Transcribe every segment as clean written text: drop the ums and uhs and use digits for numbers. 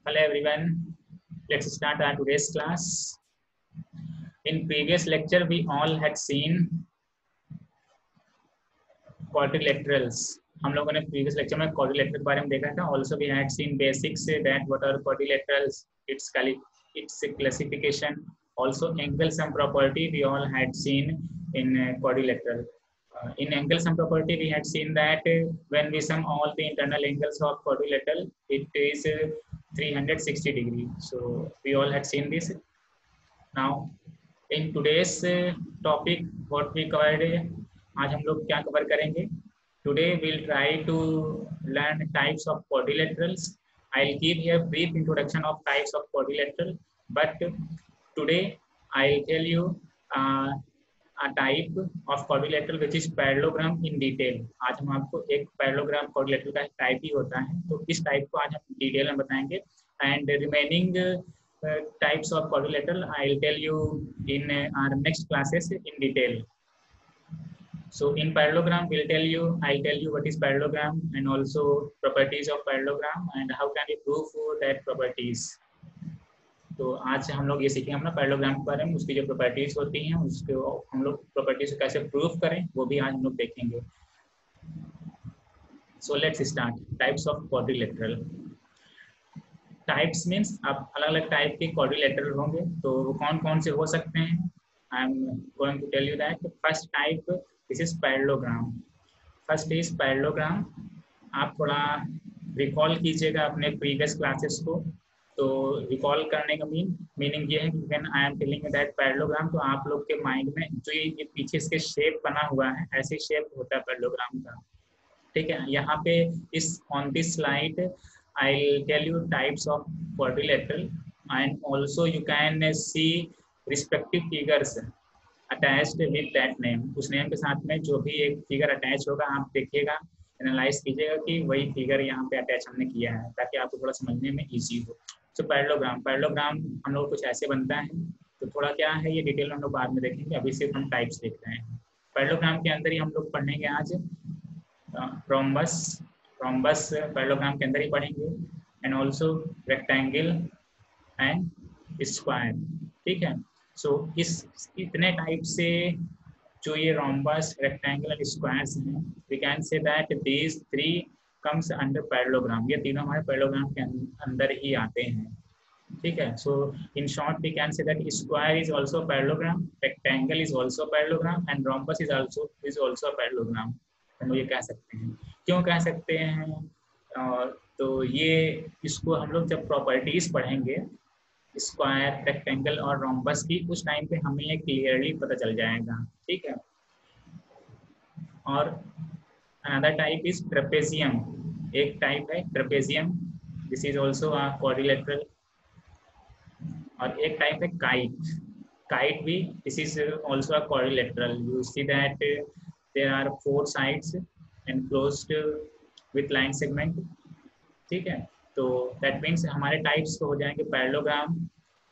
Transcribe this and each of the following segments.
Hello everyone. Let's start our today's class. In previous lecture, we all had seen quadrilaterals. हम लोगों ने previous lecture में quadrilateral के बारे में देखा था. Also, we had seen basics that what are quadrilaterals, its classification. Also, angle sum property we all had seen in quadrilateral. In angle sum property, we had seen that when we sum all the internal angles of quadrilateral, it is 360 degree. So we all had seen this. Now, in today's topic, what we covered, आज हम लोग क्या cover करेंगे? Today we'll try to learn types of quadrilaterals. I'll give you a brief introduction of types of quadrilateral, but today I'll tell you a type of quadrilateral which is parallelogram in detail. आज हम आपको एक parallelogram quadrilateral का type ही होता है, तो इस type को आज हम डिटेल में बताएंगे. And remaining types of quadrilateral I'll tell you in our next classes in detail. So in parallelogram I'll tell you what is parallelogram and also properties of parallelogram and how can we prove that properties. तो आज हम लोग ये सीखेंगे अपना parallelogram के बारे में, उसकी जो प्रॉपर्टीज होती हैं उसको हम लोग प्रॉपर्टीज को कैसे प्रूफ करें वो भी आज हम लोग देखेंगे. So let's start. Types of quadrilateral. Types means अब अलग अलग टाइप के क्वाड्रिलेटरल होंगे, तो वो कौन कौन से हो सकते हैं. I am going to tell you that. First type this is parallelogram. First is parallelogram. आप थोड़ा रिकॉल कीजिएगा अपने प्रीवियस क्लासेस को. तो रिकॉल करने का मीनिंग ये है कि when I am telling that parallelogram, तो आप लोग के माइंड में जो ये पीछे इसके शेप बना हुआ है, ऐसे शेप होता है पैरेललोग्राम का. ठीक है. यहाँ पे इस on this slide I'll tell you types of quadrilateral and also you can see respective figures attached with that name. उस नेम के साथ में जो भी एक फिगर अटैच होगा आप देखिएगा, एनालाइज कीजिएगा कि वही फिगर यहाँ पे अटैच हमने किया है, ताकि आपको थोड़ा समझने में इजी हो. तो पैरेललोग्राम हम लोग कुछ ऐसे बनता है. तो थोड़ा क्या है ये डिटेल हम लोग बाद में देखेंगे, अभी सिर्फ हम टाइप्स देख रहे हैं. पैरेललोग्राम के अंदर ही हम लोग पढ़ेंगे आज रोम्बस. रोम्बस पैरेललोग्राम के अंदर ही पढ़ेंगे. And also rectangle and square. ठीक है. सो इस इतने टाइप से जो ये रोम्बस, रेक्टेंगल एंड स्क्वायर्स हैं, we can say that these three comes under parallelogram. ये तीनों हमारे पैरेललोग्राम के अंदर ही आते हैं. ठीक है. So in short we can say that square is also parallelogram, rectangle is also parallelogram and rhombus is also parallelogram. हम ये कह सकते हैं. क्यों कह सकते हैं? तो ये इसको हम लोग जब प्रॉपर्टीज पढ़ेंगे स्क्वायर, रेक्टेंगल और रोम्बस की, उस टाइम पे हमें ये क्लियरली पता चल जाएगा. ठीक है. और अनदर टाइप इज ट्रेपेजियम. एक टाइप है trapezium, this is also a quadrilateral. और एक टाइप है काइट. काइट भी this is also a quadrilateral. You see that there are 4 sides enclosed with line segment. ठीक है. तो that means हमारे टाइप्स हो जाएंगे पैरेललोग्राम.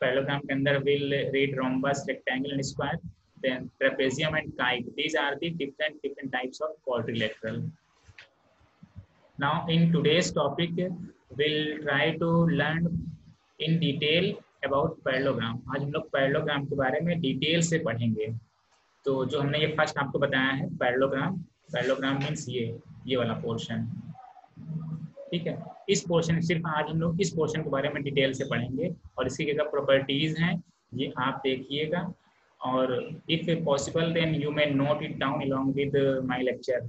पैरेललोग्राम के अंदर will read rhombus, rectangle and square, then trapezium and kite. These are the different types of quadrilateral. Now in today's topic we'll try to learn in detail about parallelogram. आज हम लोग parallelogram के बारे में detail से पढ़ेंगे. तो जो हमने ये फर्स्ट आपको बताया है पैरेललोग्राम. पैरेललोग्राम मीन्स ये वाला पोर्शन. ठीक है. इस पोर्शन सिर्फ आज हम लोग इस पोर्शन के बारे में डिटेल से पढ़ेंगे और इसकी क्या प्रॉपर्टीज हैं ये आप देखिएगा. और if possible then you may note it down along with my lecture.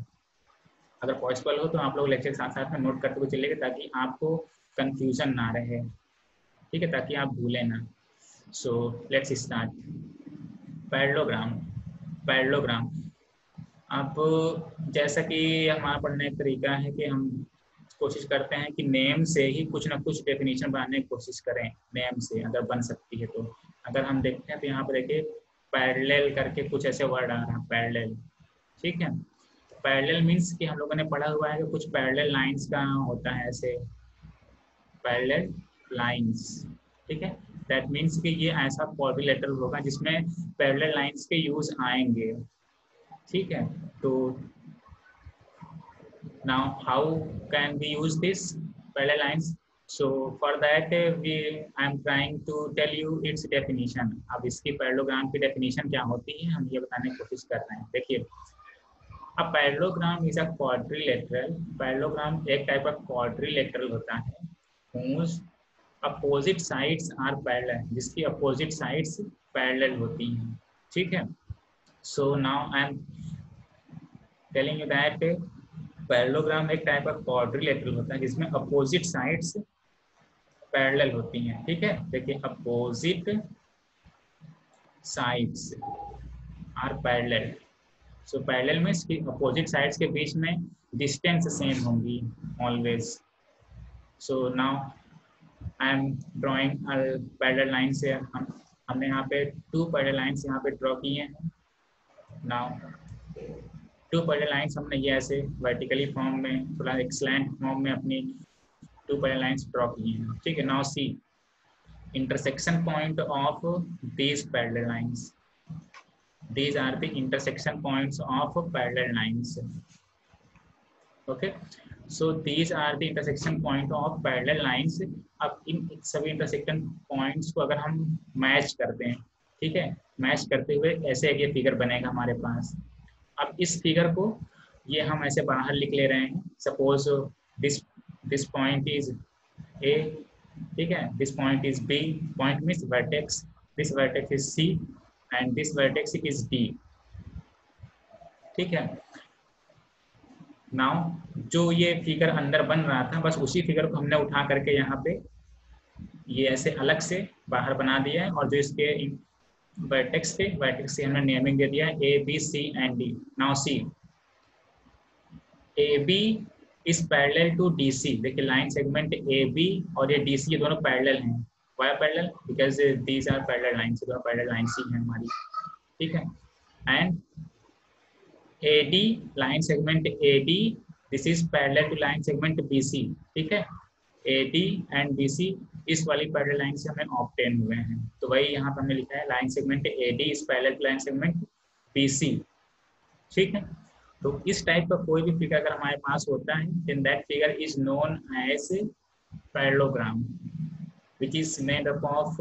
अगर पॉसिबल हो तो आप लोग लेक्चर के साथ साथ में नोट करते हुए चलिएगा, ताकि आपको कंफ्यूजन ना रहे. ठीक है. ताकि आप भूलें ना. So let's start. Parallelogram. Parallelogram. अब जैसा कि हमारा पढ़ने का तरीका है कि हम कोशिश करते हैं कि नेम से ही कुछ ना कुछ डेफिनेशन बनाने की कोशिश करें. नेम से अगर बन सकती है तो. अगर हम देखते हैं तो यहाँ पर देखिए पैरेलल करके कुछ ऐसे वर्ड आ रहा है, पैरेलल. ठीक है. पैरेलल मीन्स कि हम लोगों ने पढ़ा हुआ है कि कुछ पैरेलल लाइंस का होता है, ऐसे पैरेलल लाइंस. ठीक है. दैट मीन्स कि ये ऐसा क्वाड्रिलेटरल होगा जिसमें पैरेलल लाइंस के यूज आएंगे. ठीक है. तो now how can we use this parallel lines? So for that we I am trying to tell you its definition. अब इसकी पैरेललोग्राम की डेफिनेशन क्या होती है हम ये बताने की कोशिश कर रहे हैं। देखिए, अब parallelogram is a quadrilateral. Parallelogram एक टाइप ऑफ क्वाड्रिलेटरल होता है whose opposite sides are parallel, जिसकी अपोजिट साइड्स पैरेलल होती हैं। ठीक है, so now I am telling you that parallelogram एक टाइप ऑफ क्वाड्रिलेटरल होता है जिसमें अपोजिट साइड्स पैरेलल होती हैं। ठीक है, देखिए opposite sides are parallel. So parallel में इसकी अपोजिट साइड्स के बीच में डिस्टेंस सेम होंगी always. So now I am drawing parallel lines है। हमने यहाँ पे 2 पैरेलल लाइन्स यहाँ पे ड्रॉ किए हैं। नाउ 2 पैरेलल लाइन्स हमने ये ऐसे वर्टिकली फॉर्म में, थोड़ा एक स्लैंट फॉर्म में अपनी 2 पैरेलल लाइन्स ड्रॉ किए हैं। ठीक है, now see intersection point of these parallel lines. These are the intersection points of parallel lines. Okay, so these are the intersection point of parallel lines. अब इन सभी intersection points को अगर हम match करते हैं, ठीक है, मैच करते हुए ऐसे एक ये फिगर बनेगा हमारे पास। अब इस फिगर को ये हम ऐसे बाहर लिख ले रहे हैं। Suppose this point is A, ठीक है, this point is B, point means vertex, this vertex is C and this vertex is D. ठीक है, नाउ जो ये फिगर अंदर बन रहा था बस उसी फिगर को हमने उठा करके यहाँ पे ये ऐसे अलग से बाहर बना दिया है, और जो इसके वर्टेक्स थे, वर्टेक्स से हमने नेमिंग दे दिया A B C and D. Now see A B is parallel to D C. देखिए लाइन सेगमेंट ए बी और ये डी सी ये दोनों पैरेलल हैं। Why parallel? Because these are parallel lines, दोनों पैरेलल लाइन्स ही हैं हमारी। ठीक है, and A D, line segment A D, this is parallel to line segment B C. ठीक है, A D and B C इस वाली पैरेलल लाइन से हमें ऑब्टेन हुए हैं। तो वही यहाँ पर हमने लिखा है line segment A D is parallel to line segment B C. ठीक है, तो इस टाइप का कोई भी फिगर अगर हमारे पास होता है then that figure is known as parallelogram which is made up of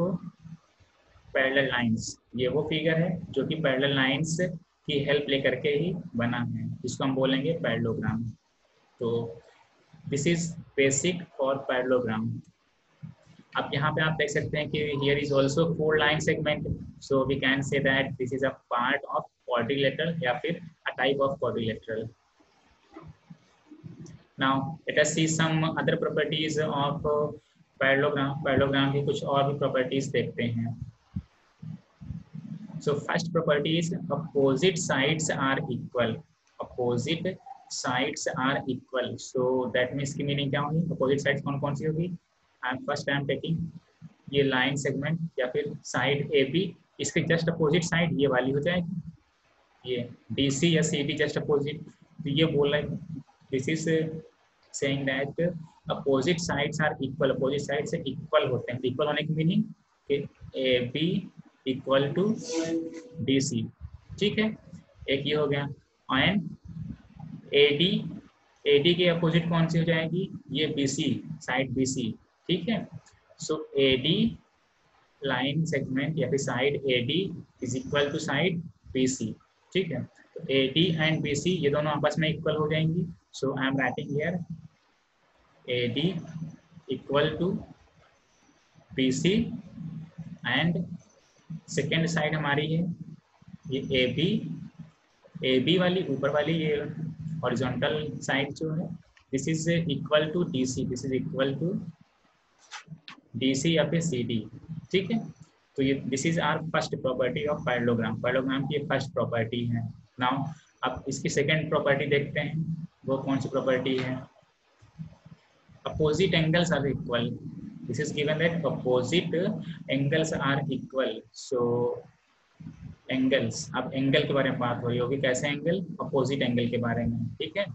parallel lines. ये वो फिगर है जो कि पैरेलल लाइंस की हेल्प लेकर के ही बना है, जिसको हम बोलेंगे पैरेललोग्राम। तो this is basic for parallelogram. अब यहाँ पे आप देख सकते हैं कि here is also 4 line segment, so we can say that this is a part of quadrilateral या फिर a type of quadrilateral. Now let us see some other properties of parallelogram. Parallelogram की कुछ और भी properties देखते हैं। So first property is opposite sides are equal. Opposite sides are equal. So that means की meaning क्या होगी? Opposite sides कौन कौन सी होगी? First I am taking ये line segment या फिर side AB, इसके just opposite side ये वाली हो जाएगी, ये DC या CD जस्ट अपोजिट। तो ये बोल रहा है this is saying that opposite sides are equal, opposite side से इक्वल होते हैं। इक्वल होने की मीनिंग कि AB इक्वल टू DC। ठीक है, एक ये हो गया। एंड AD के अपोजिट कौन सी हो जाएगी? ये BC, साइड BC। ठीक है, सो AD लाइन सेगमेंट या फिर side AD is equal to side BC। ठीक है, तो AD एंड BC ये दोनों आपस में इक्वल हो जाएंगी। So I am writing here AD equal to BC and second side हमारी है ये AB वाली ऊपर वाली ये हॉरिजॉन्टल साइड जो है this is equal to DC, this is equal to DC या फिर CD। ठीक है, तो ये this is our first property of parallelogram. Parallelogram की फर्स्ट प्रॉपर्टी है। नाउ अब इसकी सेकंड प्रॉपर्टी देखते हैं, वो कौन सी प्रॉपर्टी है? Opposite angles are equal. This is given that opposite angles are equal. So angles, अब एंगल के बारे में बात हो रही होगी, कैसे एंगल? अपोजिट एंगल के बारे में। ठीक है,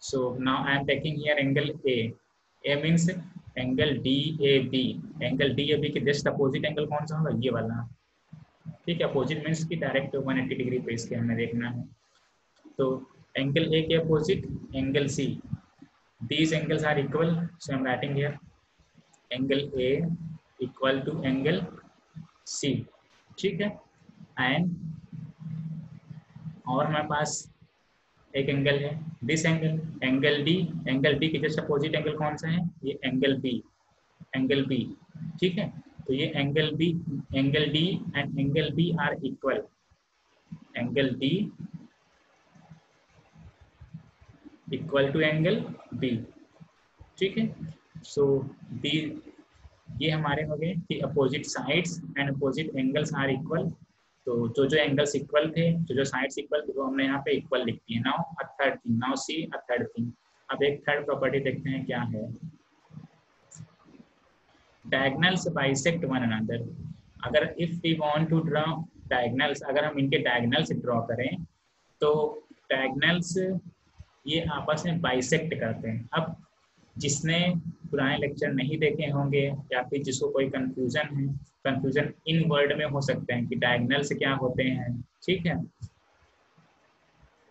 so now I am taking here angle A means angle DAB। Angle DAB के जस्ट अपोजिट एंगल कौन सा होगा? ये वाला। ठीक है, अपोजिट मीन्स की डायरेक्ट 180 डिग्री पे इसके हमें देखना है। तो एंगल A के opposite angle C, these angles are equal, so I am writing here angle A equal to angle C, ठीक है। एंड और हमारे पास एक एंगल है दिस एंगल, एंगल डी के जस्ट अपोजिट एंगल कौन सा है, ये एंगल बी, ठीक है। तो ये angle D and angle B are equal, angle D equal to angle B, ठीक है। सो दी ये हमारे हो गए कि opposite sides and opposite angles are equal. तो जो एंगल्स इक्वल थे, जो साइड्स इक्वल थे, वो हमने यहाँ पे इक्वल लिख दिए। Now a third thing, now see a third thing. अब एक थर्ड प्रॉपर्टी देखते हैं क्या है। Diagonals bisect one another. अगर if we want to draw diagonals, अगर हम इनके डायगोनल्स ड्रॉ करें तो डायगोनल्स ये आपस में बाइसेक्ट करते हैं। अब जिसने पुराने लेक्चर नहीं देखे होंगे या फिर जिसको कोई कंफ्यूजन है, कंफ्यूजन इन वर्ड में हो सकते हैं कि डायगोनल्स क्या होते हैं, ठीक है,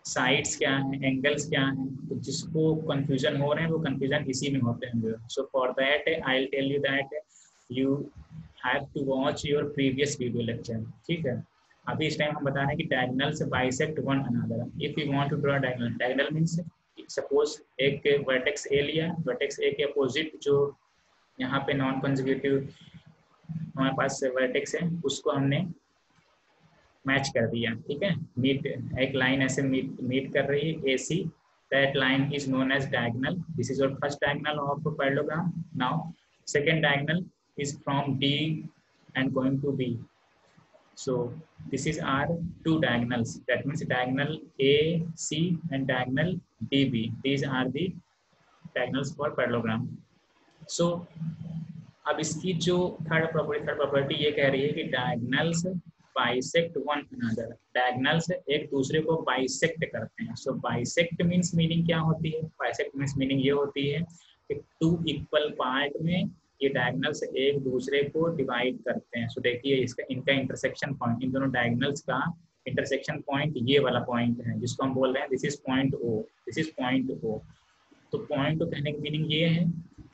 साइड्स क्या हैं, एंगल्स क्या हैं। तो जिसको कंफ्यूजन हो रहे हैं वो कंफ्यूजन इसी में होते हैं। So for that I will tell you that you have to watch your previous video lecture, ठीक है। अभी इस टाइम हम बता रहे हैं कि diagonals bisect one another. If you want to draw diagonal, diagonal means suppose एक वर्टेक्स ए लिया, वर्टेक्स ए के अपोजिट जो यहाँ पे नॉन कंजुगेटिव हमारे पास वर्टेक्स है उसको हमने मैच कर दिया, ठीक है। मीट, एक लाइन ऐसे मीट कर रही है A C, that line is known as diagonal. This is your first diagonal of parallelogram. Now second diagonal is from D and going to B. So this is our two diagonals, that means diagonal AC and diagonal DB. These are the diagonals for parallelogram. So अब इसकी जो third property ये कह रही है कि diagonals bisect one another, diagonals एक दूसरे को बाइसेक्ट करते हैं। सो बाइसेक्ट मींस मीनिंग क्या होती है, बाइसेक्ट मींस मीनिंग ये होती है कि टू इक्वल पार्ट में ये डायगोनल्स एक दूसरे को डिवाइड करते हैं। सो देखिए इसका इनका इंटरसेक्शन पॉइंट, इन दोनों डायगोनल्स का इंटरसेक्शन पॉइंट ये वाला पॉइंट है जिसको हम बोल रहे हैं this is point O, this is point O. तो पॉइंट ओ कहने की मीनिंग ये है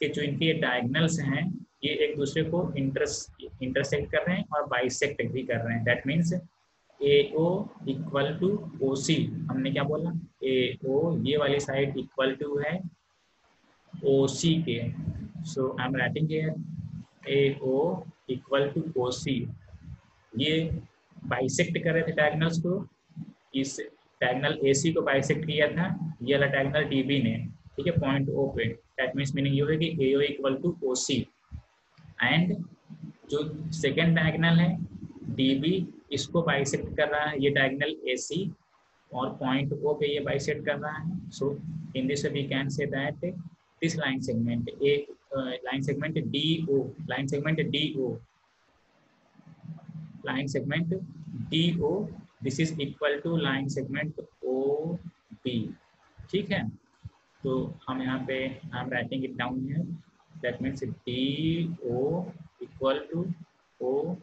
कि जो इनके डायगोनल्स हैं ये एक दूसरे को इंटरसेक्ट कर रहे हैं और बाइसेक्ट भी कर रहे हैं। That means A O equal to O C. हमने क्या बोला, ए ओ ये वाली साइड इक्वल टू है ओ सी के। So I am writing here A O equal to O C. ये बाइसेक्ट कर रहे थे डायगोनल्स को, इस डायगोनल ए सी को बाइसेक्ट किया था ये वाला डायगोनल डी बी ने, ठीक है, पॉइंट ओ पे। दैट मीन्स मीनिंग ये है कि A O equal to O C and जो सेकेंड डायगोनल है डी बी इसको बाइसेक्ट कर रहा है ये डायगोनल ए सी और पॉइंट ओ पे ये बाइसेक्ट कर रहा है। So in this we can say that this line segment A line segment D O, line segment D O, line segment D O, this is equal to line segment O B, ठीक है। तो हम यहाँ पे I am writing it down here, that means D O equal to O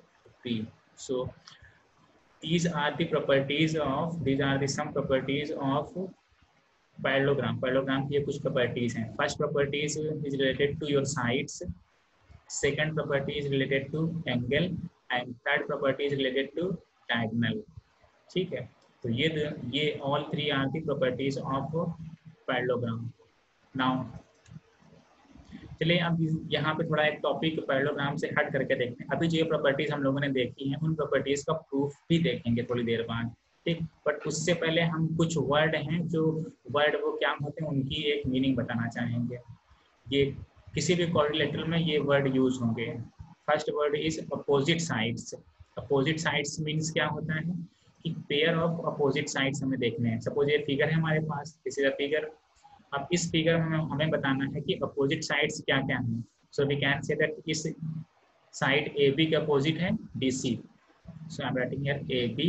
B. So these are the properties of, these are the some properties of parallelogram. Parallelogram की ये कुछ properties हैं. First properties is related to your sides, second property is related to angle and third property is related to diagonal, ठीक है। तो ये all three are the properties of parallelogram. Now चलिए अब यहाँ पे थोड़ा एक टॉपिक पैरेललोग्राम से हट करके देखते हैं। अभी जो ये प्रॉपर्टीज हम लोगों ने देखी हैं उन प्रॉपर्टीज का प्रूफ भी देखेंगे थोड़ी देर बाद, ठीक। बट उससे पहले हम कुछ वर्ड हैं जो वर्ड वो क्या होते हैं उनकी एक मीनिंग बताना चाहेंगे। ये किसी भी क्वाड्रिलेटरल में ये वर्ड यूज होंगे। First word is opposite sides. Opposite sides means क्या होता है कि पेयर ऑफ अपोजिट साइड्स हमें देखने हैं। सपोज ये फिगर है हमारे पास, दिस इज अ फिगर। अब इस फिगर में हमें बताना है कि अपोजिट साइड्स क्या क्या हैं। So we can say that इस साइड ए बी के अपोजिट है D C. So I am writing here A B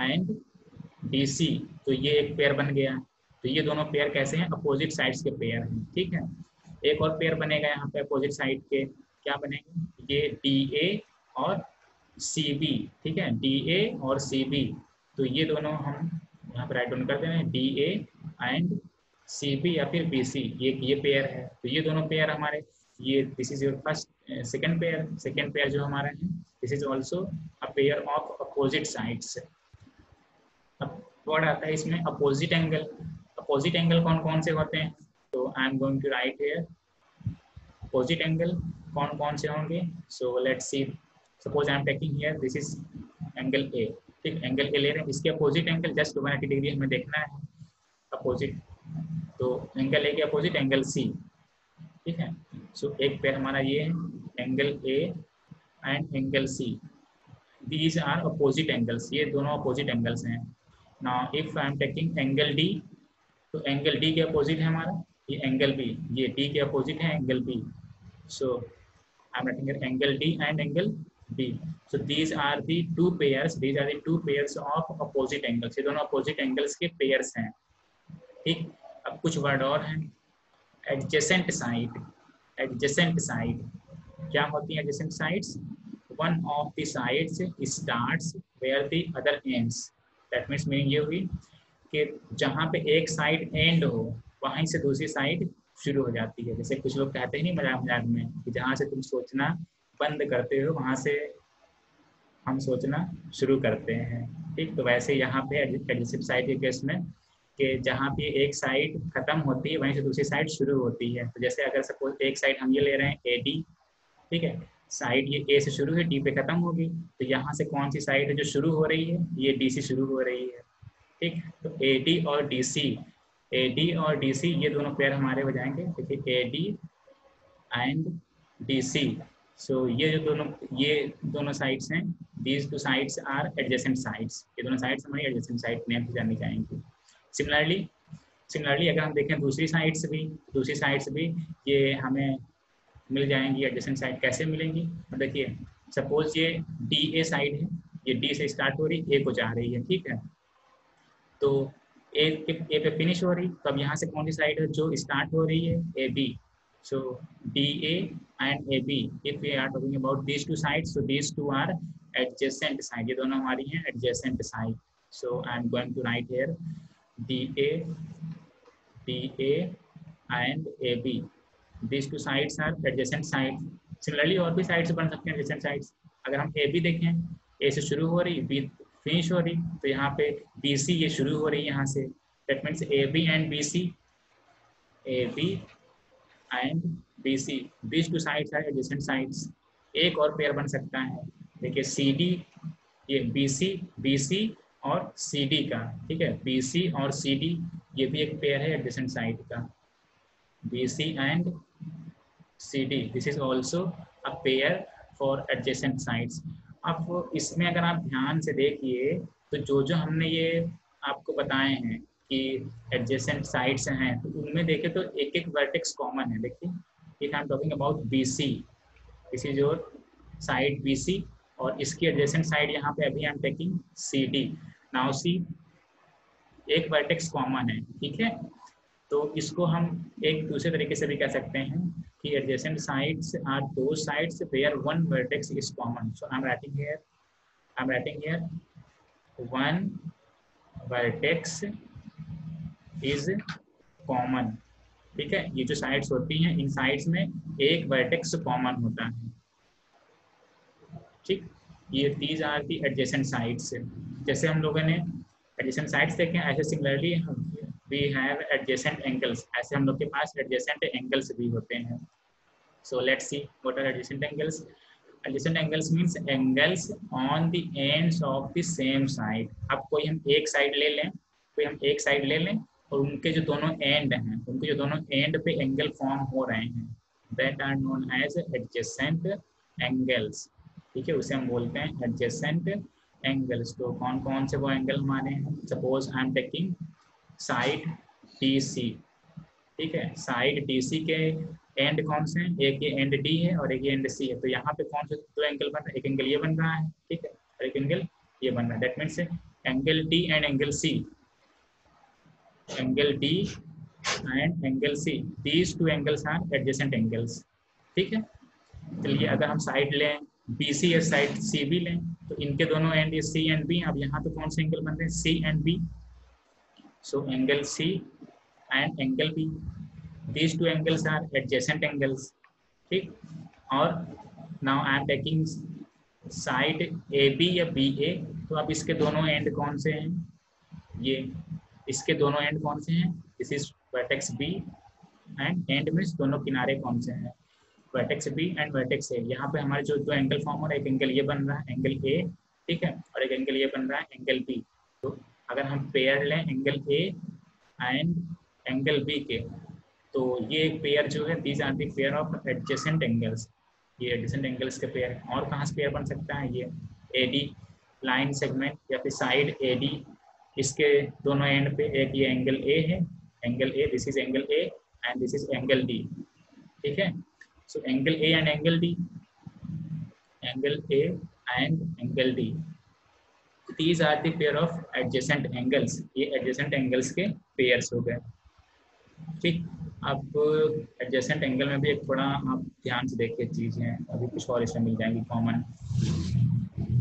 and D C. तो ये एक पेयर बन गया। तो ये दोनों पेयर कैसे हैं, अपोजिट साइड्स के पेयर हैं, ठीक है। एक और पेयर बनेगा यहाँ पे अपोजिट साइड के, क्या बनेंगे, ये डी ए और सी बी, ठीक है, डी ए और सी बी। तो ये दोनों हम यहाँ पे राइट डाउन करते हैं D A and C B या फिर बी सी, ये पेयर है। तो ये दोनों पेयर हमारे ये this is your first second pair जो हमारा है, this is also a pair of opposite sides. अब वर्ड आता है इसमें अपोजिट एंगल। अपोजिट एंगल कौन कौन से होते हैं, तो I am going to write here opposite angle कौन कौन से होंगे। So let's see, suppose I am taking here this is angle A, ठीक, एंगल ए ले रहे हैं, इसके अपोजिट एंगल जस्ट 180 डिग्री हमें देखना है अपोजिट, तो एंगल ए के अपोजिट एंगल सी, ठीक है। सो एक पेयर हमारा ये है angle A and angle C, these are opposite angles, ये दोनों अपोजिट एंगल्स हैं। Now if I am taking angle D, तो एंगल डी के अपोजिट है हमारा ये एंगल बी, ये डी के अपोजिट है angle B. So I am writing angle D and angle B. So these are the two pairs, these are the two pairs of opposite angles, ये दोनों opposite angles के pairs हैं, ठीक। अब कुछ वर्ड और हैं, एडजेसेंट साइड। एडजेसेंट साइड क्या होती है? Adjacent sides, one of the sides starts where the other ends. That means meaning ये हुई कि जहाँ पे एक साइड एंड हो वहीं से दूसरी साइड शुरू हो जाती है। जैसे कुछ लोग कहते हैं नहीं मजाक मजाक में कि जहाँ से तुम सोचना बंद करते हो वहाँ से हम सोचना शुरू करते हैं, ठीक। तो वैसे यहाँ पे एडजेसेंट साइड के केस में कि जहाँ पे एक साइड खत्म होती है वहीं से दूसरी साइड शुरू होती है। तो जैसे अगर सपोज एक साइड हम ये ले रहे हैं ए डी, ठीक है, साइड ये ए से शुरू है डी पे खत्म होगी, तो यहाँ से कौन सी साइड है जो शुरू हो रही है? ये डी से शुरू हो रही है, ठीक। तो ए डी और डी सी, ए डी और डी सी ये दोनों पेयर हमारे हो जाएंगे, देखिए A D and D C. So ये दोनों साइड्स हैं, these two sides are adjacent sides, ये दोनों साइड्स हमारी एडजेसेंट साइड में जानी जाएंगी। सिमिलरली अगर हम देखें दूसरी साइड्स भी ये हमें मिल जाएंगी एडजेसेंट साइड। कैसे मिलेंगी? तो देखिए सपोज ये डी ए साइड है, ये डी से स्टार्ट हो रही ए को जा रही है, ठीक है, तो ए पे फिनिश हो रही, तो अब यहाँ से कौन सी साइड है जो स्टार्ट हो रही है? A B. So D A and A B, if we are talking about these two sides, so these two are adjacent side, ये दोनों हमारी हैं adjacent side. So I am going to write here D A and A B, these two sides are adjacent sides। Similarly और भी sides बन सकते हैं adjacent sides। अगर हम ए बी देखें, ए से शुरू हो रही बी फिनिश हो रही, तो यहाँ पे बी सी ये शुरू हो रही है यहाँ से, that means A B and B C, A B and B C, these two sides are adjacent sides। एक और पेयर बन सकता है, देखिए सी डी, ये बी सी और सी डी का, ठीक है, बी सी और सी डी ये भी एक पेयर है एडजेसेंट साइड का, BC and CD, this is also a pair for adjacent sides। अब इसमें अगर आप ध्यान से देखिए तो जो हमने ये आपको बताए हैं कि एडजेसेंट साइड्स हैं, तो उनमें देखें तो एक एक वर्टेक्स कॉमन है। देखिए if I am talking about BC, this is your side BC और इसकी एडजेसेंट साइड यहाँ पे अभी आई am taking CD। Now see एक वर्टेक्स कॉमन है, ठीक है, तो इसको हम एक दूसरे तरीके से भी कह सकते हैं कि adjacent sides are those sides where one vertex is common. So I am writing here one vertex is common, ठीक है। ये जो साइड्स होती हैं इन साइड्स में एक वर्टेक्स कॉमन होता है, ठीक। ये these are the adjacent sides. जैसे हम लोगों ने एडजेसेंट साइड्स देखे, ऐसे similarly we have adjacent angles, ऐसे हम लोग के पास adjacent angles भी होते हैं। So let's see what are adjacent angles। Adjacent angles means angles on the ends of the same side। अब कोई हम एक साइड ले लें और उनके जो दोनों एंड हैं, उनके जो दोनों एंड पे एंगल फॉर्म हो रहे हैं, that are known as adjacent angles, ठीक है, उसे हम बोलते हैं adjacent angles। तो कौन कौन से वो एंगल हमारे हैं? Suppose I am taking side DC, ठीक है, साइड DC के एंड कौन से हैं? एक ये एंड D है और एक ये एंड C है, तो यहाँ पे कौन से दो एंगल बन रहा है? एक एंगल ये बन रहा है, ठीक है, और एक एंगल ये बन रहा है, that means angle D and angle C, angle D and angle C, these two angles are adjacent angles, ठीक है। चलिए अगर हम साइड लें BC या साइड CB लें, तो इनके दोनों एंड ये C एंड B, अब यहाँ पे कौन से एंगल बन रहे हैं? C and B। So angle C and angle B, these two angles are adjacent angles, ठीक। और now I am taking side A B या बी ए, तो अब इसके दोनों एंड कौन से हैं, ये इसके दोनों एंड कौन से हैं, this is vertex B, and end means दोनों किनारे कौन से हैं, vertex B and vertex A. यहाँ पे हमारे जो दो एंगल फॉर्म हो रहा है, एक एंगल ये बन रहा है एंगल ए, ठीक है, और एक एंगल ये बन रहा है एंगल बी। तो अगर हम पेयर लें angle A and angle B के, तो ये एक पेयर जो है, these are the pair of adjacent angles, ये एडजेसेंट एंगल्स के पेयर हैं। और कहाँ से पेयर बन सकता है, ये ए डी लाइन सेगमेंट या फिर साइड ए डी, इसके दोनों एंड पे एक ये एंगल ए है, angle A, this is angle A and this is angle D, ठीक है। So angle A and angle D, angle A and angle D, these are the pair of adjacent angles, ये adjacent angles के pairs हो गए, ठीक। अब adjacent angle में भी एक थोड़ा आप ध्यान से देखिए चीज़ें, अभी कुछ और इसमें मिल जाएंगी कॉमन।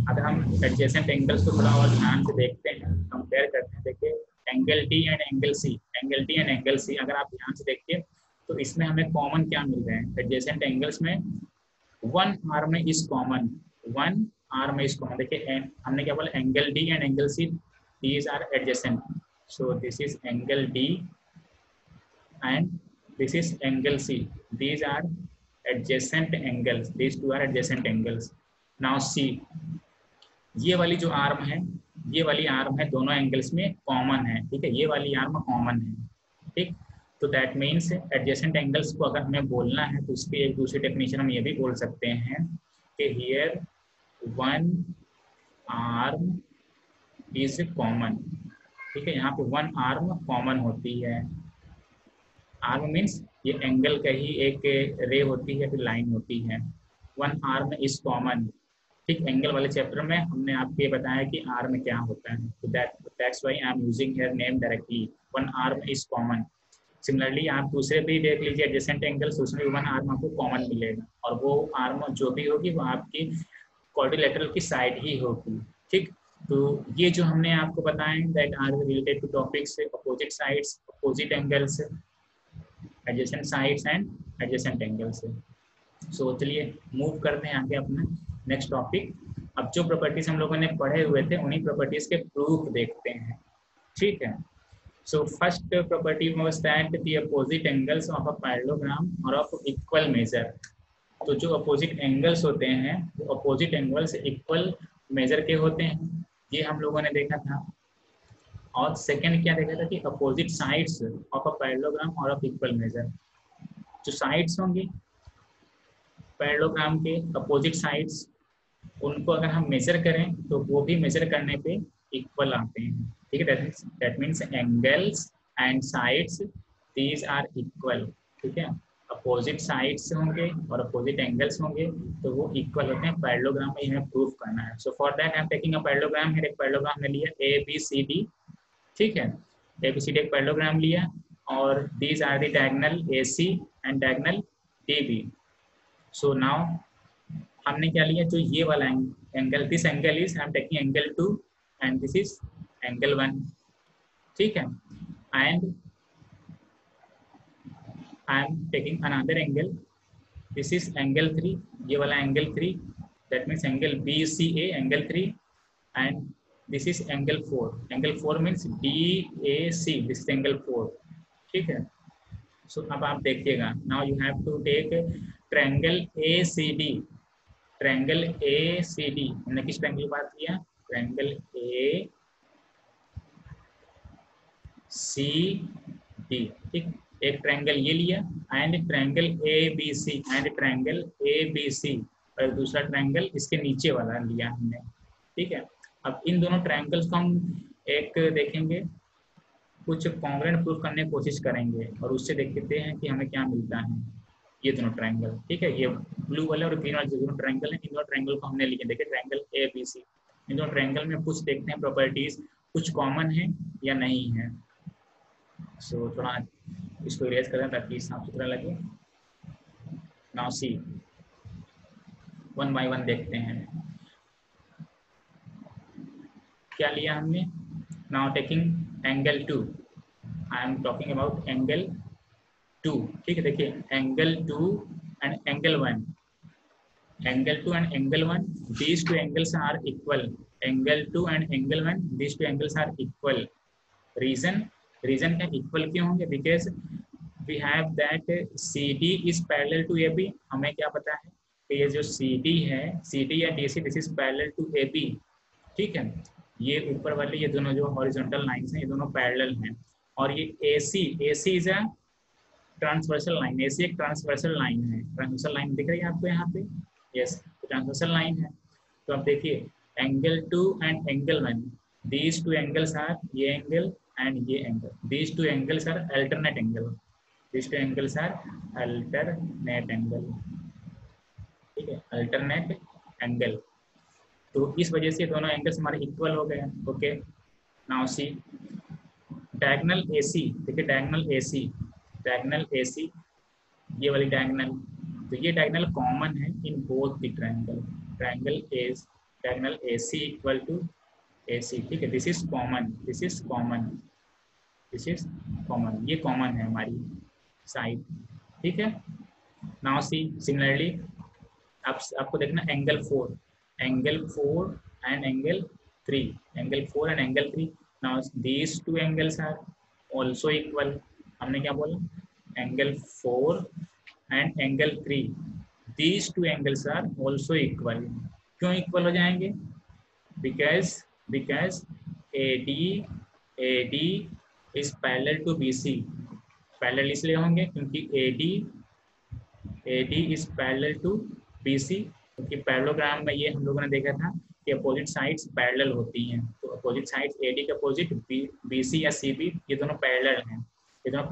अगर हम एडजेसेंट एंगल्स को थोड़ा और ध्यान से देखते हैं, कंपेयर करते हैं, देखिए angle D and angle C, angle D and angle C, अगर आप ध्यान से देखिए तो इसमें हमें कॉमन क्या मिल रहे हैं, एडजेसेंट एंगल्स में one arm is common, one arm is common. देखिए हमने क्या बोला, angle D and angle C, these are adjacent, so this is angle D and this is angle C. These are adjacent angles. These two are adjacent angles. Now C, ये वाली जो arm है, ये वाली आर्म है दोनों angles में common है, ठीक है, ये वाली आर्म कॉमन है, ठीक। तो दैट मीन्स एडजेसेंट एंगल्स को अगर हमें बोलना है तो उसकी एक दूसरी डेफिनेशन हम ये भी बोल सकते हैं कि here one arm is common, ठीक है, यहाँ पे वन आर्म कॉमन होती है। आर्म मीन्स ये एंगल का ही एक रे होती है, फिर लाइन होती है। वन आर्म इज कॉमन, ठीक। एंगल वाले चैप्टर में हमने आपको ये बताया कि आर्म क्या होता है, तो that's why I am using here name directly, one arm is common. Similarly आप दूसरे भी देख लीजिए एडजेसेंट एंगल्स, उसमें भी वन आर्म आपको कॉमन मिलेगा, और वो आर्म जो भी होगी वो आपकी क्वाड्रिलेटरल की साइड ही होगी, ठीक। तो ये जो हमने आपको बताया that are related to topics opposite sides, opposite angles, adjacent sides and adjacent angles है। सो चलिए मूव करते हैं आगे अपना नेक्स्ट टॉपिक। अब जो प्रॉपर्टीज हम लोगों ने पढ़े हुए थे उन्हीं प्रॉपर्टीज के प्रूफ देखते हैं, ठीक है। So first property was that the opposite angles of a parallelogram और ऑफ इक्वल मेजर। तो जो अपोजिट एंगल्स होते हैं वो अपोजिट एंगल्स इक्वल मेजर के होते हैं, ये हम लोगों ने देखा था। और सेकंड क्या देखा था कि opposite sides of a parallelogram और ऑफ इक्वल मेजर, जो साइड्स होंगे पैरेललोग्राम के अपोजिट साइड्स, उनको अगर हम मेजर करें तो वो भी मेजर करने पे इक्वल आते हैं, ठीक है। That means angles and sides these are equal, ठीक है। अपोजिट साइड्स होंगे और अपोजिट एंगल्स होंगे तो वो इक्वल होते हैं, पैरेललोग्राम में हमें प्रूव करना है। सो for that I am taking a parallelogram है, एक पैरेललोग्राम ने लिया ए बी सी डी, ठीक है, एबीसीडी एक पैरेललोग्राम लिया, और these are the diagonal AC and diagonal DB। So now हमने क्या लिया, जो ये वाला angle, this angle is I am taking angle 2 and this is angle 1, ठीक है, and I am taking another angle, this is angle 3, ये वाला angle 3, that means angle BCA angle 3, and this is angle 4, angle 4 means DAC, this is angle 4, ठीक है। सो अब आप देखिएगा, now you have to take triangle ACD, triangle ACD, हमने किस triangle की बात किया, triangle ACD, ठीक। एक ट्रायंगल ये लिया and triangle ABC and triangle ABC, और दूसरा ट्रायंगल इसके नीचे वाला लिया हमने, ठीक है। अब इन दोनों ट्रायंगल्स को हम एक देखेंगे, कुछ कॉन्ग्रुएंट प्रूफ करने की कोशिश करेंगे, और उससे देखते हैं कि हमें क्या मिलता है। ये दोनों ट्रायंगल, ठीक है, ये ब्लू वाले और ग्रीन वाले जो दोनों ट्रायंगल हैं, इन दोनों ट्रायंगल को हमने लिए, देखिए ट्रायंगल ABC, इन दोनों ट्रायंगल में कुछ देखते हैं प्रॉपर्टीज, कुछ कॉमन है या नहीं है। सो थोड़ा इसको इरेज करें ताकि साफ सुथरा लगे। Now see, one by one देखते हैं क्या लिया हमने। Now taking angle 2, I am talking about angle 2, ठीक है। देखिए angle 2 and angle 1. Angle 2 and angle 1, these two angles are equal. Angle 2 and angle 1, these two angles are equal. Reason क्या equal क्यों होंगे? Because we have that CD is parallel to AB. हमें क्या पता है कि ये जो CD है, CD या DC, this is parallel to AB. ठीक है, ये ऊपर वाले ये दोनों जो हॉरिजॉन्टल लाइंस हैं, ये दोनों पैरेलल हैं. और ये AC is a transversal line. AC एक ट्रांसवर्सल लाइन है. ट्रांसवर्सल लाइन दिख रही है आपको यहाँ पे? यस, ट्रांसवर्सल लाइन है. तो अब देखिए, angle 2 and angle 1, these two angles are, ये एंगल एंड ये angle, these two angles are alternate angle. These two angles are alternate angle. ठीक है, अल्टरनेट एंगल. तो इस वजह से दोनों एंगल्स हमारे इक्वल हो गए. Okay, now see diagonal AC. देखिए डायगोनल AC, ये वाली डायगोनल, तो ये डायगोनल कॉमन है in both the triangle. Diagonal AC equal to AC. ठीक है, दिस इज कॉमन, ये कॉमन है हमारी साइड. ठीक है, नाउ सी सिमिलरली आपको देखना angle 4 and angle 3. Now these two angles are also equal. हमने क्या बोला? Angle 4 and angle 3, these two angles are also equal. क्यों इक्वल हो जाएंगे? because AD is parallel to BC. Parallel इसलिए होंगे क्योंकि AD is parallel to BC, क्योंकि पैरेललोग्राम में ये हम लोगों ने देखा था कि अपोजिट साइड्स पैरेलल होती हैं. तो अपोजिट साइड्स AD के अपोजिट BC या CB, ये दोनों पैरेलल हैं. जब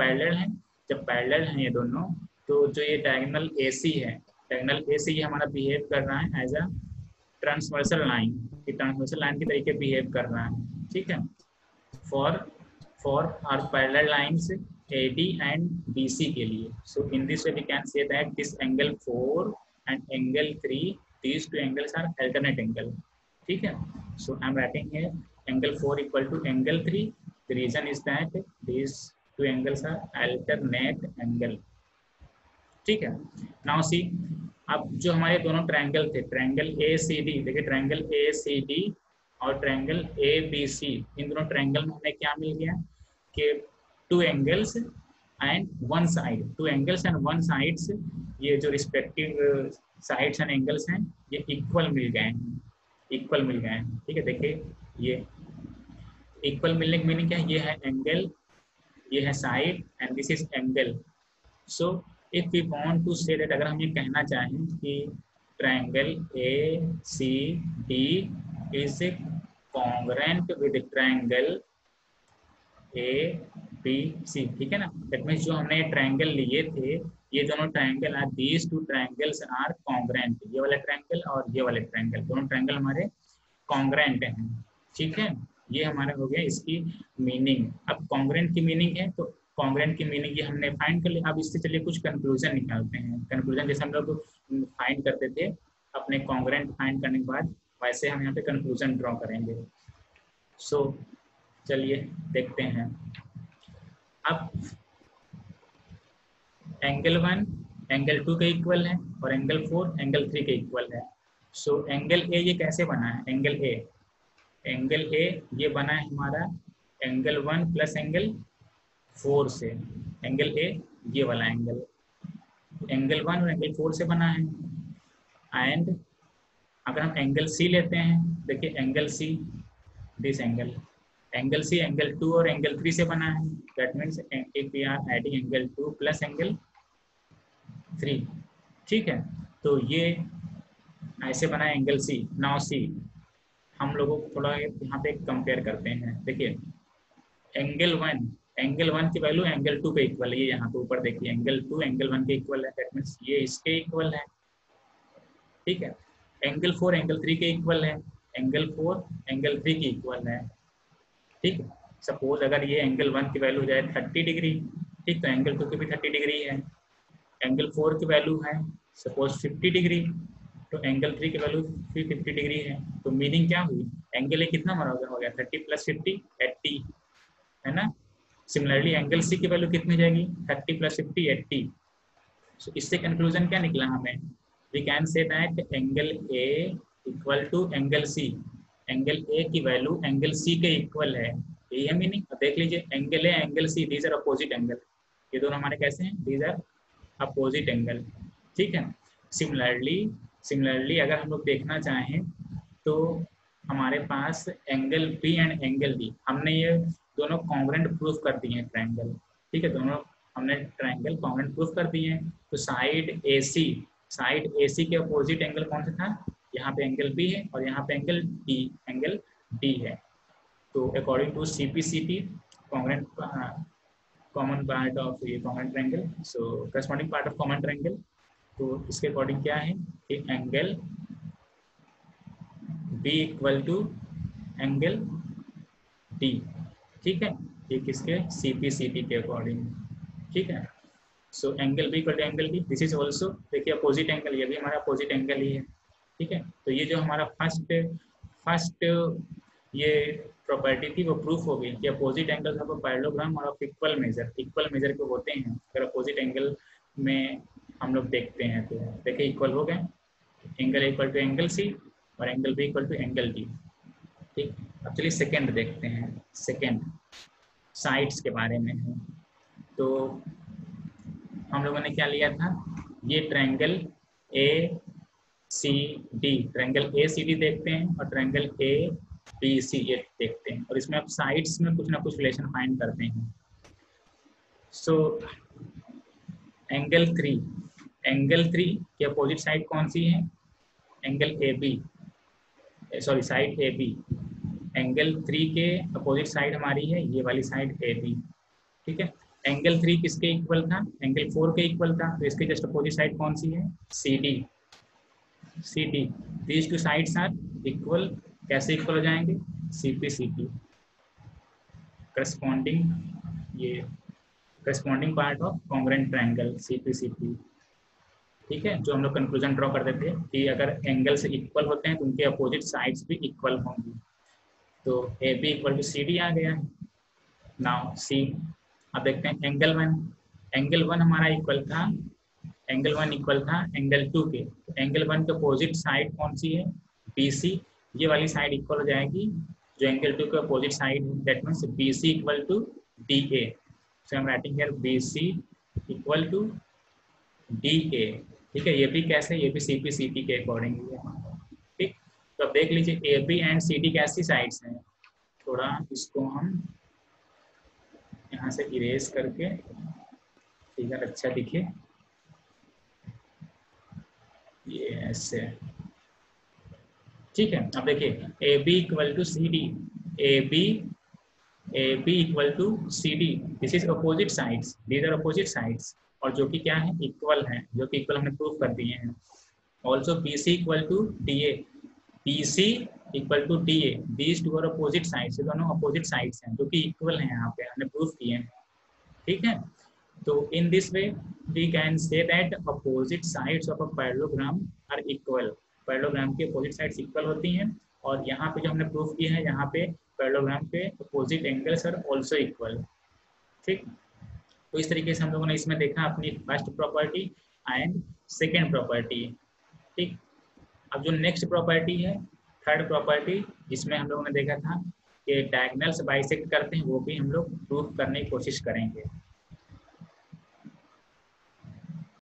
पैरेलल हैं ये दोनों, तो जो ये डायगोनल AC है, ये हमारा बिहेव कर रहा है as a transversal line. Transversal line के तरीके बिहेव कर रहा है. ठीक है, for our parallel lines AD and BC के लिए. So in this way we can say that this angle 4 and angle 3, these two angles are alternate angle. ठीक है, so I'm writing here angle 4 equal to angle 3. The reason is that these two angles are alternate angle. ठीक है, now see, अब जो हमारे दोनों triangle थे, triangle ACD, देखिए ट्रायंगल ACD और ट्रायंगल ABC, इन दोनों ट्रायंगल में हमें क्या मिल गया कि two angles and one sides, ये जो रिस्पेक्टिव साइड्स एंड एंगल्स हैं, ये इक्वल मिल गए हैं. ठीक है, देखिए ये इक्वल मिलने की मीनिंग क्या है? ये है एंगल, ये है side and this is angle. So if we want to say that, अगर हम ये कहना चाहें कि triangle ACD is congruent with triangle ABC. ठीक है ना, दैट मींस जो हमने ट्रायंगल लिए थे, ये दोनों triangle are, these two triangles are congruent. ये वाला ट्रायंगल और ये वाले ट्रायंगल, दोनों ट्रायंगल हमारे कॉन्ग्रुएंट हैं. ठीक है, ये हमारा हो गया इसकी मीनिंग. अब कॉन्ग्रुएंट की मीनिंग है, तो कॉन्ग्रुएंट की मीनिंग ये हमने फाइंड कर लिया. अब इससे चलिए कुछ कंक्लूजन निकालते हैं. कंक्लूजन जैसे हम लोग फाइंड करते थे अपने कॉन्ग्रुएंट फाइंड करने के बाद, वैसे हम यहाँ पे कंक्लूजन ड्रॉ करेंगे. सो चलिए देखते हैं. अब एंगल 1 एंगल 2 के इक्वल है और एंगल 4 एंगल 3 के इक्वल है. सो एंगल A ये कैसे बना है? एंगल A ये बना है हमारा एंगल 1 प्लस एंगल 4 से. एंगल A ये वाला एंगल 1 और एंगल 4 से बना है. एंड अगर हम एंगल C लेते हैं, देखिए angle C, this angle C angle 2 और एंगल 3 से बना है. That means if we are adding angle 2 plus angle 3. ठीक है, तो ये ऐसे बना है एंगल C. नाउ C, हम लोगों को थोड़ा यहाँ पे कंपेयर करते हैं. देखिए एंगल 1 की वैल्यू एंगल 2 पे इक्वल है. ये यहाँ पे ऊपर देखिए एंगल 2 एंगल 1 के इक्वल है. दैट मीन्स ये इसके इक्वल है. ठीक है, एंगल 4 एंगल 3 के इक्वल है. एंगल 4 एंगल 3 की इक्वल है. ठीक है, सपोज अगर ये एंगल 1 की वैल्यू हो जाए 30 डिग्री, ठीक, तो एंगल 2 की भी 30 डिग्री है. एंगल 4 की वैल्यू है सपोज 50 डिग्री, तो एंगल 3 की वैल्यू भी 50 डिग्री है. तो मीनिंग क्या हुई? एंगल ए कितना बराबर हो गया? 30 प्लस 50 80, है ना. सिमिलरली एंगल C की वैल्यू कितनी जाएगी? 30 प्लस 50 80. So, इससे कंक्लूजन क्या निकला हमें? We can say that angle A equal to angle C, angle A की वैल्यू एंगल सी के इक्वल है, यही है मीनिंग। देख लीजिए angle A angle C, these are opposite angle, ये दोनों हमारे कैसे हैं? दीज आर अपोजिट एंगल, ठीक है। सिमिलरली अगर हम लोग देखना चाहें तो हमारे पास angle B and angle D, हमने ये दोनों कॉन्ग्रुएंट प्रूफ कर दिए हैं ट्रायंगल, ठीक है, दोनों हमने ट्रायंगल कॉन्ग्रुएंट प्रूफ कर दिए हैं। तो साइड AC के अपोजिट एंगल कौन सा था? यहाँ पे एंगल बी है और यहाँ पे एंगल डी है। तो according to CPCT congruent common part of ये common triangle, so corresponding part of common triangle, तो इसके अकॉर्डिंग क्या है कि angle B equal to angle D, ठीक है, ये किसके? CPCT के अकॉर्डिंग, ठीक है। So angle B equal to angle D, this is also, देखिए अपोजिट एंगल, ये भी हमारा अपोजिट एंगल ही है, ठीक है। तो ये जो हमारा फर्स्ट ये प्रॉपर्टी थी वो प्रूफ हो गई कि अपोजिट एंगल ऑफ पैरेललोग्राम और ऑफ इक्वल मेजर के होते हैं अगर अपोजिट एंगल में हम लोग देखते हैं। तो देखिए इक्वल हो गए, angle equal to angle C और angle B equal to angle D, ठीक। अब चलिए सेकेंड देखते हैं। सेकेंड साइड्स के बारे में है। तो हम लोगों ने क्या लिया था? ये ट्रायंगल ACD, ट्रायंगल ACD देखते हैं और ट्रायंगल ABC ये देखते हैं, और इसमें आप साइड्स में कुछ ना कुछ रिलेशन फाइंड करते हैं। सो एंगल 3 की अपोजिट साइड कौन सी है? Angle AB, sorry side AB। Angle 3 के अपोजिट साइड हमारी है ये वाली साइड AB, ठीक है। एंगल 3 किसके इक्वल था? एंगल 4 के इक्वल था, तो इसके जस्ट अपोजिट साइड कौन सी है? CD। These two sides are equal, कैसे इक्वल हो जाएंगे? CPCT corresponding part of congruent triangle CPCT, ठीक है। जो हम लोग कंक्लूजन ड्रॉ कर देते हैं कि अगर एंगल से इक्वल होते हैं तो उनके अपोजिट साइड्स भी इक्वल होंगी। तो AB इक्वल टू CD आ गया। नाउ C, अब देखते हैं एंगल 1 हमारा इक्वल था एंगल 2 के। तो एंगल 1 के अपोजिट साइड कौन सी है? BC, ये वाली साइड इक्वल हो जाएगी जो एंगल 2 के अपोजिट साइड है, that means BC equal to DA। So I am writing here BC equal to DA, ठीक है। ये भी कैसे? ये भी CPCT के अकॉर्डिंग है, ठीक। तो अब देख लीजिए AB एंड CD कैसी साइड्स हैं। थोड़ा इसको हम यहाँ से इरेज करके फिगर अच्छा दिखे, ये ऐसे, ठीक है। अब देखिए AB equal to CD, AB equal to CD, this is opposite sides, these are opposite sides, और जो कि क्या है? इक्वल है, जो कि इक्वल हमने प्रूव कर दिए हैं। Also BC equal to DA, BC equal to DA, these two are opposite sides, ये दोनों अपोजिट साइड्स हैं जो कि इक्वल हैं, यहाँ पे हमने प्रूव किए हैं, ठीक है। तो in this way we can say that opposite sides of a parallelogram are equal, parallelogram की अपोजिट साइड्स इक्वल होती हैं, और यहाँ पे जो हमने प्रूफ किया है यहाँ पे पैरेललोग्राम के opposite angles are also equal, ठीक। तो इस तरीके से हम लोगों ने इसमें देखा अपनी first property and second property, ठीक। अब जो नेक्स्ट प्रॉपर्टी है, थर्ड प्रॉपर्टी, जिसमें हम लोगों ने देखा था कि डायगोनल्स बाइसेक्ट करते हैं, वो भी हम लोग प्रूफ करने की कोशिश करेंगे।